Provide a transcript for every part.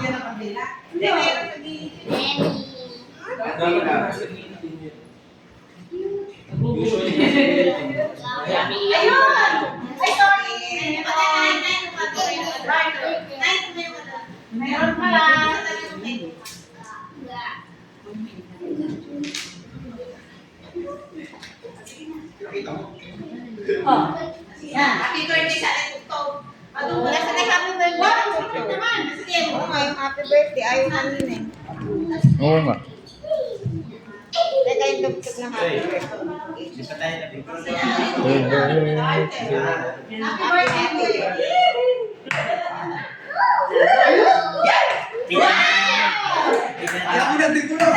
niya ng kabila. Hindi, meron sa gilid. Ayun! Ay, sorry! Meron pala. Oh, yan. Happy birthday sa Tugtog. Wala sa happy birthday. Naman. Sige, mo ngayong happy birthday. Ayaw kanina eh. Oo nga. Teka yung tugtog ng happy birthday. Happy birthday. Alam mo na, tingko lang.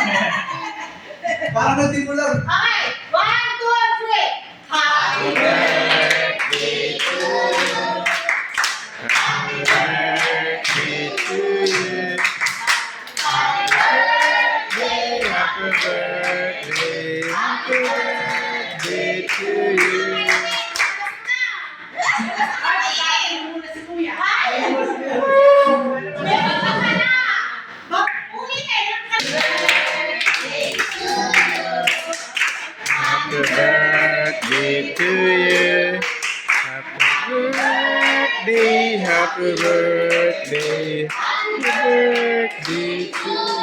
Parang na tingko lang. Okay. 1, 2, 3. Happy birthday to you. Happy birthday to you. Happy birthday. Happy birthday. Happy birthday to you. Happy birthday to you. Happy birthday. Happy birthday. Happy birthday to you.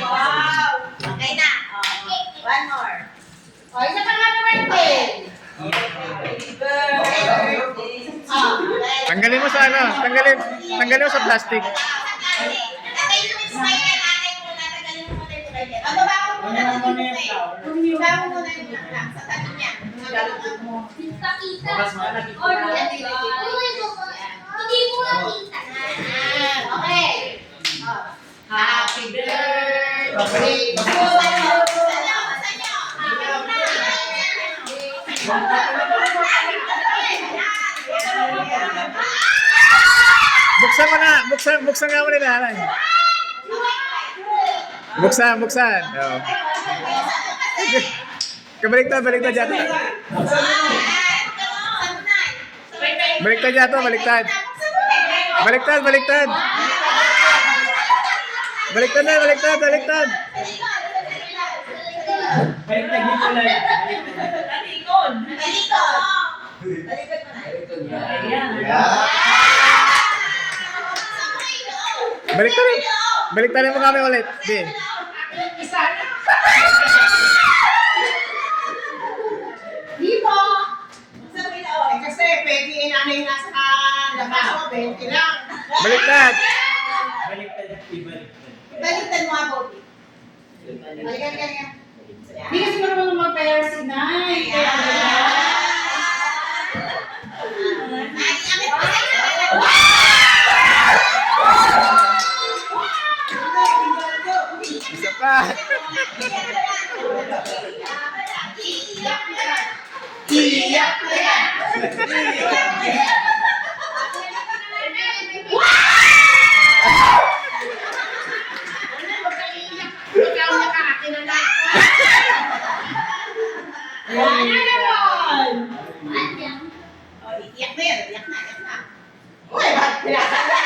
Wow! Okay na. One more. O, isa pa nga birthday. Happy birthday. Tanggalin mo sa ano? Tanggalin mo sa plastic. Okay. Happy birthday. Buksan mo na. Buksan nga mo nila. Buksan. Oh. Baliktad dyan. Baliktad dyan to, baliktad. Baliktad. Baliktad. Baliktad mo kami ulit. Di. Dito! Kasi pwede nanay nasa labas mo, 20 lang. Baliktad. Baliktad mo nga, Bobby. Balikan. Hindi kasi marunong mag-pair si Nay. Isa pa. Iyak na yan! Iyak na. Uy, ba't pinasala?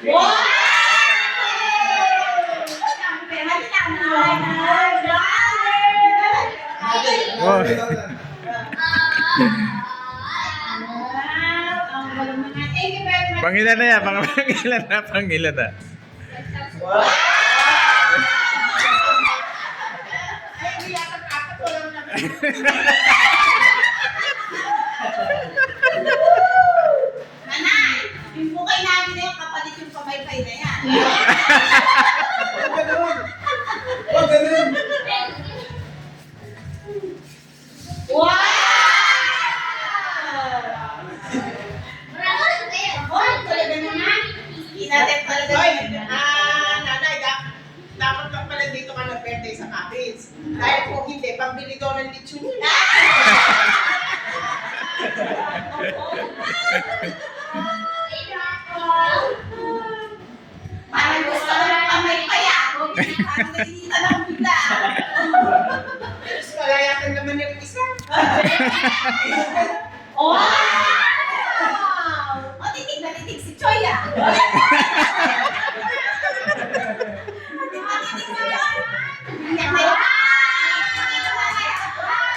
Wow! Oh. Pangilan na yan. Pangilan na. Nanay, yung bukay namin na yung kapalit yung pamaypay na yan. Huwag ganun. Wow! Talaga naman. Inadet talaga. Nanay, dapat lang pala dito ka nag-birthday sa Capiz. Dahil kung hindi, pambili daw ng lechon yun. Parang gusto ko ng pamaypay ako. Nakikita lang bigla. Tapos malayakan naman yung isa. Wow! O, titig na titig si Choy ah. Titig na yun.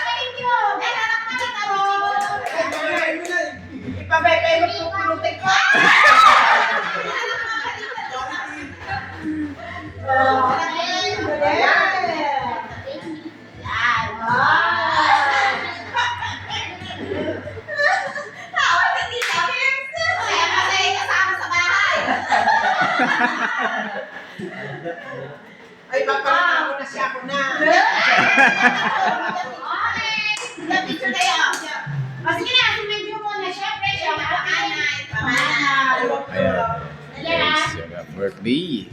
Thank you. Naghanap ka kita mo. Ipabay-bay mo yung pulutik ko. Ay, papalala ko na siya ako na. Sige na, sumedyo muna. Siyempre, siya mapanganay. Ayan. Yes, yung birthday.